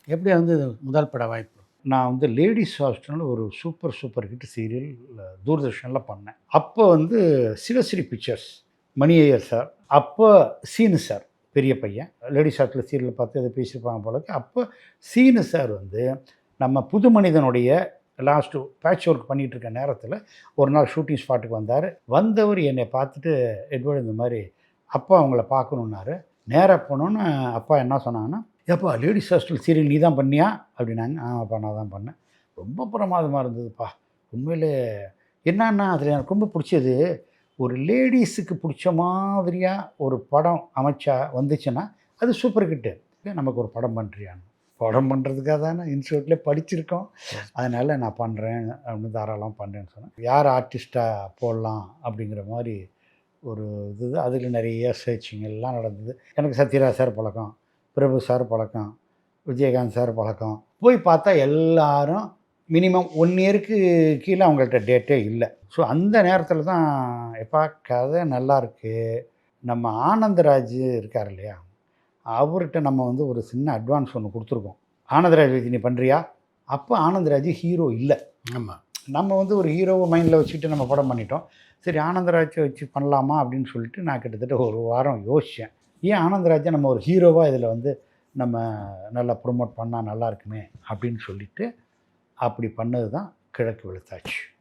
எப்படி வந்து முதல் பட வாய்ப்பு? நான் வந்து லேடீஸ் ஹாஸ்டல்னு ஒரு சூப்பர் ஹிட் சீரியல் தூர்தர்ஷன்ல பண்ணேன். அப்போ வந்து சிவஸ்ரீ பிக்சர்ஸ், மணி ஐயர் சார், அப்போ சீனு சார் பெரிய பையன். லேடீஸ் ஹாஸ்டல் சீரியல் பார்த்து எதோ பேசியிருப்பாங்க போல இருக்கு. அப்போ சீனு சார் வந்து நம்ம புது மனிதனுடைய லாஸ்ட்டு பேட்ச் ஒர்க் பண்ணிட்டு இருக்க நேரத்தில ஒரு நாள் ஷூட்டிங் ஸ்பாட்டுக்கு வந்தாரு. வந்தவர் என்னை பார்த்துட்டு, "எட்வர்ட் இந்த மாரி அப்பா உங்கள பார்க்கணும்னாரு." நேரா போனோனே அப்பா என்ன சொன்னாங்கன்னா, "ஏப்பா லேடீஸ் ஹாஸ்டல் சீரியல் நீ தான் பண்ணியா?" அப்படின்னாங்க. "ஆமாப்பா நான் தான் பண்ணேன்." "ரொம்ப பிரமாதமா இருந்ததுப்பா. உண்மையிலே என்னன்னா அதில எனக்கு ரொம்ப புடிச்சது, ஒரு லேடீஸுக்கு புடிச்ச மாதிரியா ஒரு படம் அமைச்சா வந்துச்சுன்னா, அது சூப்பர் ஹிட்டு. நமக்கு ஒரு படம் பண்றியான்னு." படம் பண்ணுறதுக்காக தானே இன்ஸ்டியூட்லேயே படிச்சிருக்கோம். அதனால நான் பண்ணுறேன் அப்படின்னு தாராளமா பண்ணுறேன்னு சொன்னேன். யார் ஆர்டிஸ்ட்டா போடலாம் அப்படிங்கிற மாரி ஒரு அதில நிறைய சர்ச்சிங் எல்லாம் நடந்தது. எனக்கு சத்யராஜ் சார் பழக்கம், பிரபு சார் பழக்கம், விஜயகாந்த் சார் பழக்கம். போய் பார்த்தா எல்லாரும் மினிமம் 1 இயருக்கு கீழ அவங்கள்ட்ட டேட்டே இல்ல. ஸோ அந்த நேரத்தில தான் எப்பா கதை நல்லாயிருக்கு. நம்ம ஆனந்தராஜ் இருக்கார் இல்லையா? அவர்ட்ட நம்ம வந்து ஒரு சின்ன அட்வான்ஸ் ஒண்ணு குடுத்துருக்கோம். ஆனந்தராஜ் வச்சு நீ பண்றியா? அப்ப ஆனந்தராஜ் ஹீரோ இல்ல. ஆமா. நம்ம வந்து ஒரு ஹீரோவ மைண்ட்ல வச்சுக்கிட்டு நம்ம படம் பண்ணிட்டோம். சரி ஆனந்தராஜ வச்சு பண்ணலாமா அப்படின்னு சொல்லிட்டு நான் கிட்டத்தட்ட 1 வாரம் யோசிச்சேன். ஏன் ஆனந்தராஜ நம்ம ஒரு ஹீரோவா இதில வந்து நம்ம நல்லா ப்ரமோட் பண்ணா நல்லா இருக்குமே அப்படின்னு சொல்லிட்டு, அப்படி பண்ணது தான் கிழக்கு வெளுத்தாச்சு.